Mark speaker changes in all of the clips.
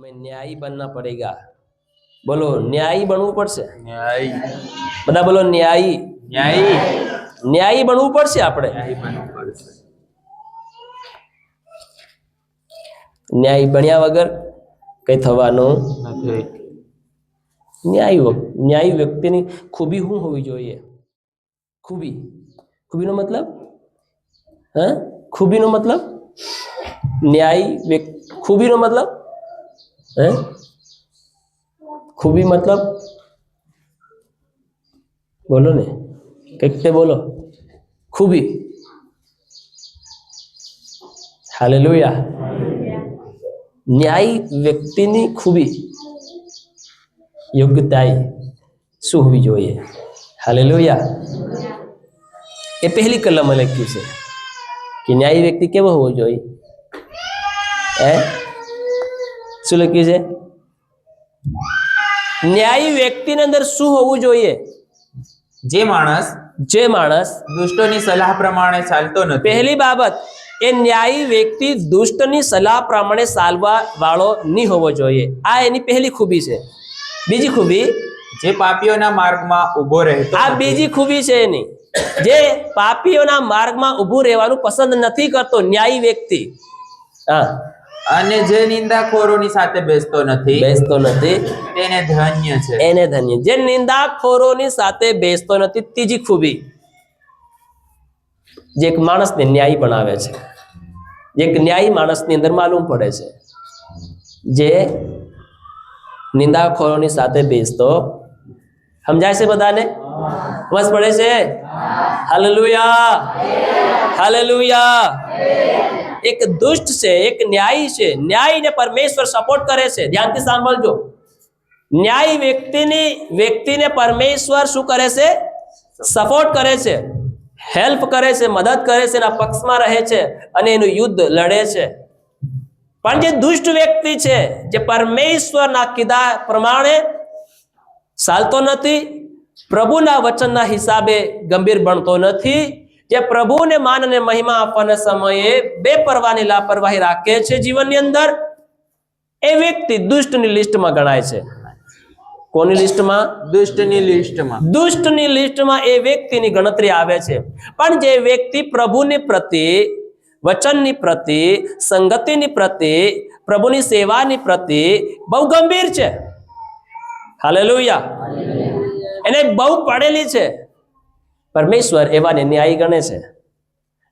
Speaker 1: हमें न्यायी बनना पड़ेगा। बोलो न्यायी बनવું પડશે।
Speaker 2: ન્યાયી
Speaker 1: બધા બોલો ન્યાયી
Speaker 2: ન્યાયી
Speaker 1: ન્યાયી बनવું પડશે આપણે।
Speaker 2: ન્યાયી બનવું પડશે।
Speaker 1: ન્યાયી બન્યા વગર કઈ થવાનું
Speaker 2: નથી।
Speaker 1: ન્યાયી વ્યક્તિની ખૂબી શું હોવી જોઈએ? ખૂબીનો મતલબ ખૂબીનો મતલબ ખૂબીનો મતલબ खूबी मतलब बोलो ने कहते बोलो खूबी। हालेलुया। न्यायी व्यक्तिनी खूबी योग्यताई શું હોવી જોઈએ? हालेलुया। એ પહેલી કલમમાં લખ્યું છે કે ન્યાયી વ્યક્તિ કેવો હોવો જોઈએ? શું લખ્યું છે? ન્યાયી વ્યક્તિની અંદર શું હોવું જોઈએ?
Speaker 2: જે માણસ દુષ્ટોની સલાહ પ્રમાણે ચાલતો નથી।
Speaker 1: પહેલી બાબત એ ન્યાયી વ્યક્તિ દુષ્ટની સલાહ પ્રમાણે ચાલવા વાળો નહીં હોવો જોઈએ। આ એની પહેલી ખૂબી છે। બીજી ખૂબી
Speaker 2: જે પાપીઓના માર્ગમાં ઊભો રહેતો
Speaker 1: આ
Speaker 2: નથી।
Speaker 1: બીજી ખૂબી છે એની, જે પાપીઓના માર્ગમાં ઊભું રહેવાનું પસંદ નથી કરતો ન્યાયી વ્યક્તિ।
Speaker 2: અને જે નિંદાખોરોની સાથે બેસતો નથી તેને ધન્ય છે।
Speaker 1: એને ધન્ય। જે નિંદાખોરોની સાથે બેસતો નથી ત્રીજી ખૂબી જે એક માણસને ન્યાયી બનાવે છે, જે એક ન્યાયી માણસની અંદર માલુમ પડે છે, જે નિંદાખોરોની સાથે બેસતો સમજાય છે બધાને? સમજ પડે છે? Hallelujah hallelujah. એક દુષ્ટ છે, એક ન્યાયી છે। ન્યાયીને પરમેશ્વર સપોર્ટ કરે છે। ધ્યાનથી સાંભળજો। ન્યાયી વ્યક્તિને પરમેશ્વર શું કરે છે? સપોર્ટ કરે છે, હેલ્પ કરે છે, મદદ કરે છે, એના પક્ષમાં રહે છે અને એનું યુદ્ધ લડે છે। પણ જે દુષ્ટ વ્યક્તિ છે, જે પરમેશ્વરના કીધા પ્રમાણે ચાલતો નથી, પ્રભુના વચનના હિસાબે ગંભીર બનતો નથી, જે પ્રભુને માન અને મહિમા આપવાના સમયે બેપરવાની લાપરવાહી રાખે છે જીવનની અંદર, એ વ્યક્તિ દુષ્ટની લિસ્ટમાં ગણાય છે। કોની લિસ્ટમાં?
Speaker 2: દુષ્ટની લિસ્ટમાં।
Speaker 1: દુષ્ટની લિસ્ટમાં એ વ્યક્તિની ગણતરી આવે છે। પણ જે વ્યક્તિ પ્રભુની પ્રતિ, વચનની પ્રતિ, સંગતિની પ્રતિ, પ્રભુની સેવાની પ્રતિ બહુ ગંભીર છે, હાલેલુયા, એને બહુ પડેલી છે, પરમેશ્વર એવાને ન્યાયી ગણે છે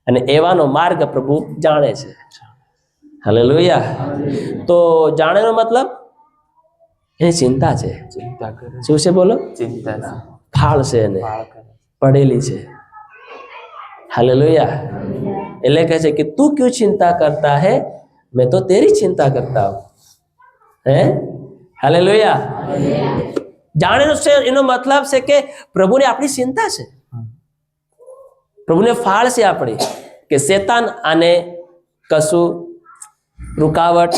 Speaker 1: અને એવાનો માર્ગ પ્રભુ જાણે છે। હાલેલુયા। તો જાણેનો મતલબ એની ચિંતા છે।
Speaker 2: ચિંતા કરે
Speaker 1: શું છે? બોલો
Speaker 2: ચિંતા છે।
Speaker 1: ફાળ છે એને,
Speaker 2: પાળ કરે।
Speaker 1: પડેલી છે। हालेलुया। એટલે કહે છે કે તું ક્यों चिंता करता है, मैं तो तेरी चिंता करता हूं। है हालेलुया। જાણેનો છે એનો મતલબ છે કે પ્રભુને આપણી ચિંતા છે, પ્રભુને ફાળ છે આપણી, કે શેતાન આને કશું રૂકાવટ,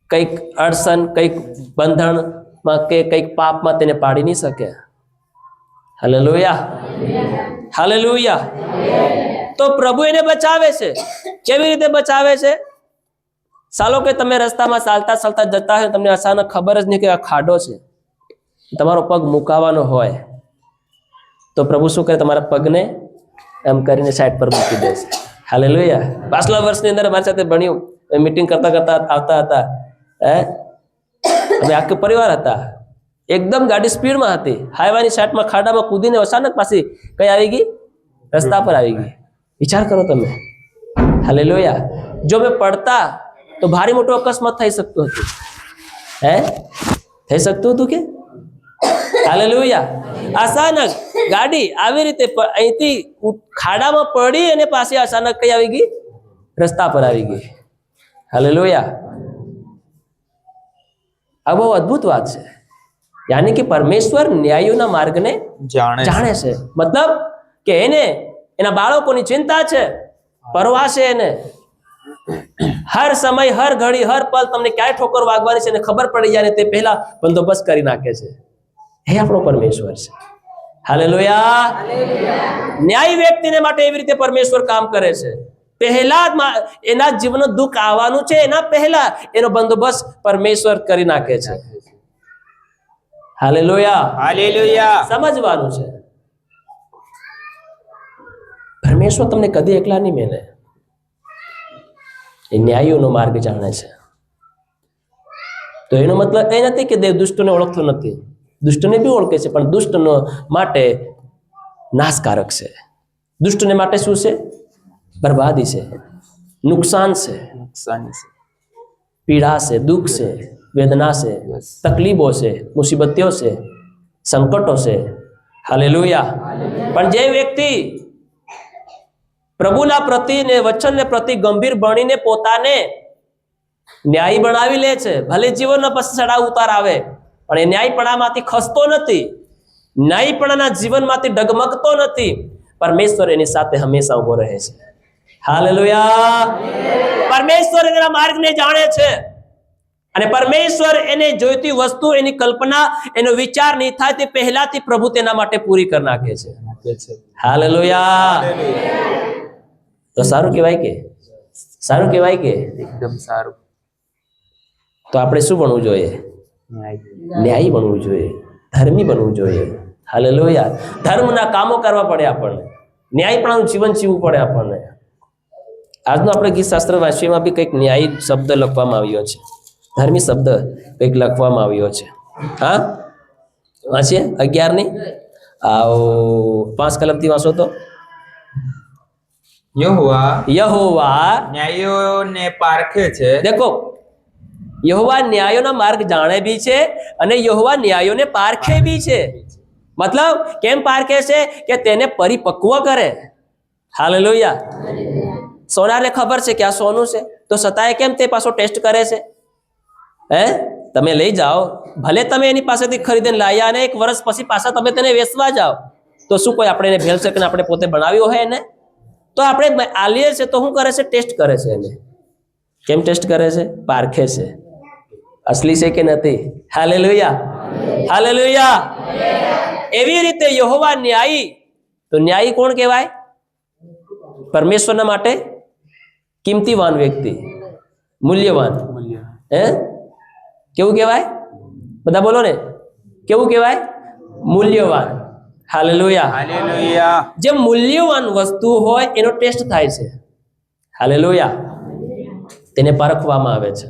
Speaker 1: કંઈક અડચણ, કંઈક બંધણમાં કે કંઈક પાપમાં તેને પાડી નહીં શકે। Hallelujah hallelujah. તો પ્રભુ એને બચાવે છે। કેવી રીતે બચાવે છે? ચાલો કે તમે રસ્તામાં ચાલતા ચાલતા જતા હોય, તમને અચાનક ખબર જ નહીં કે આ ખાડો છે, તમારો પગ મુકાવાનો હોય તો પ્રભુ શું કરે? તમારા પગને એમ કરીને સાઈડ પર મૂકી દે છે। હાલેલુયા। પાછલા વર્ષની અંદર અમારી સાથે ભણ્યું, મીટિંગ કરતા કરતા આવતા હતા, અમે આખો પરિવાર હતા, એકદમ ગાડી સ્પીડમાં હતી, હાઈવાની સાઈડમાં ખાડામાં કૂદીને અચાનક પાછી કઈ આવી ગઈ? રસ્તા પર આવી ગઈ। વિચાર કરો તમે। હાલેલુયા। જો મેં પડતા તો ભારે મોટો અકસ્માત થઈ શકતો હતું, થઈ શકતું હતું કે? હાલેલુયા। અચાનક ગાડી આવી રીતે અહીંથી ખાડામાં પડી અને પાછી અચાનક કઈ આવી ગઈ? રસ્તા પર આવી ગઈ। હાલેલુયા। આ બહુ અદ્ભુત વાત છે। यानी कि परमेश्वर न्यायीઓના માર્ગને જાણે છે। મતલબ કે એને એના બાળકોની ચિંતા છે, પરવા છે એને। હર સમય, હર ઘડી, હર પલ તમને ક્યારે ઠોકર વાગવાની છે એને ખબર પડી જાય, તે પહેલા બંદોબસ્ત કરી નાખે છે। એ આપણો પરમેશ્વર છે। હાલેલુયા। ન્યાયી વ્યક્તિને માટે એવી રીતે પરમેશ્વર કામ કરે છે। પહેલા જ એના જીવનનું દુઃખ આવવાનું છે, એના પહેલા એનો બંદોબસ્ત પરમેશ્વર કરી નાખે છે. Hallelujah,
Speaker 2: hallelujah.
Speaker 1: સમજવાનું છે. પરમેશ્વર તમને કદી એકલા નહીં મેલે. એ ન્યાયીઓનો માર્ગ જાણે છે. તો એનો મતલબ એ નથી કે દેવ દુષ્ટને ઓળખતો નથી. દુષ્ટને બી ઓળખે છે, પણ દુષ્ટનો માટે નાશકારક છે. દુષ્ટને માટે શું છે? બરબાદી છે, નુકસાન છે, પીડા છે, દુઃખ છે, વેદના છે, તકલીફો છે, મુસીબતીઓ છે, સંકટો છે. હાલેલુયા. પણ જે વ્યક્તિ પ્રભુના પ્રતિ ને વચનને પ્રતિ ગંભીર બનીને પોતાને ન્યાયી બનાવી લે છે, ભલે જીવનમાં પછી ચડાવ ઉતાર આવે, પણ એ ન્યાયપણામાંથી ખસતો નથી, ન્યાયપણાના જીવનમાંથી ડગમગતો નથી. પરમેશ્વર એની સાથે હંમેશા ઉભો રહે છે. હાલેલુયા. પરમેશ્વર એના માર્ગને જાણે છે, અને પરમેશ્વર એને જોઈતી વસ્તુ, એની કલ્પના, એનો વિચાર નહીં થાય તે પહેલાથી પ્રભુ તેના માટે પૂરી કરી નાખે છે. હાલેલુયા. તો સારું કહેવાય કે? સારું કહેવાય કે?
Speaker 2: એકદમ સારું.
Speaker 1: તો આપણે શું બનવું જોઈએ? ન્યાયી બનવું જોઈએ, ધર્મી બનવું જોઈએ. હાલેલુયા. ધર્મના કામો કરવા પડે આપણને, ન્યાયપણાનું જીવન જીવવું પડે આપણને. આજનો આપણે ગીત શાસ્ત્ર વાંચવામાં બી કંઈક ન્યાયી શબ્દ લખવામાં આવ્યો છે, ધર્મી શબ્દ કંઈક લખવામાં આવ્યો છે. હા, વાંચીએ 11ની 5 કલમથી વાંચો તો.
Speaker 2: યહોવા
Speaker 1: ન્યાયોને
Speaker 2: પારખે છે.
Speaker 1: દેખો, યહોવા ન્યાયોના માર્ગ જાણે બી છે, અને યહોવા ન્યાયોને પારખે બી છે. મતલબ કેમ પારખે છે? કે તેને પરિપક્વ કરે. હાલેલુયા. સોનાને ખબર છે કે આ સોનું છે, તો છતાંય કેમ તે પાછો ટેસ્ટ કરે છે? તમે લઈ જાઓ, ભલે તમે એની પાસેથી ખરીદીને લાવ્યા અને 1 વર્ષ પછી પાછા તમે તેને વેચવા જાઓ, તો શું કોઈ આપણે એને ભેળસેળ કરીને આપણે પોતે બનાવ્યો હોય એને? તો આપણે આલીએ છે તો શું કરે છે? ટેસ્ટ કરે છે એને. કેમ ટેસ્ટ કરે છે? પારખે છે, અસલી છે કે નથી. Hallelujah, hallelujah. એવી રીતે યહોવા ન્યાયી. તો ન્યાયી કોણ કહેવાય? પરમેશ્વરના માટે કિંમતીવાન વ્યક્તિ, મૂલ્યવાન. કેવું કહેવાય? બધા બોલો ને, કેવું કહેવાય? મૂલ્યવાન. Hallelujah,
Speaker 2: hallelujah.
Speaker 1: જે મૂલ્યવાન વસ્તુ હોય એનો ટેસ્ટ થાય છે. હાલેલુયા. તેને પરખવામાં આવે છે.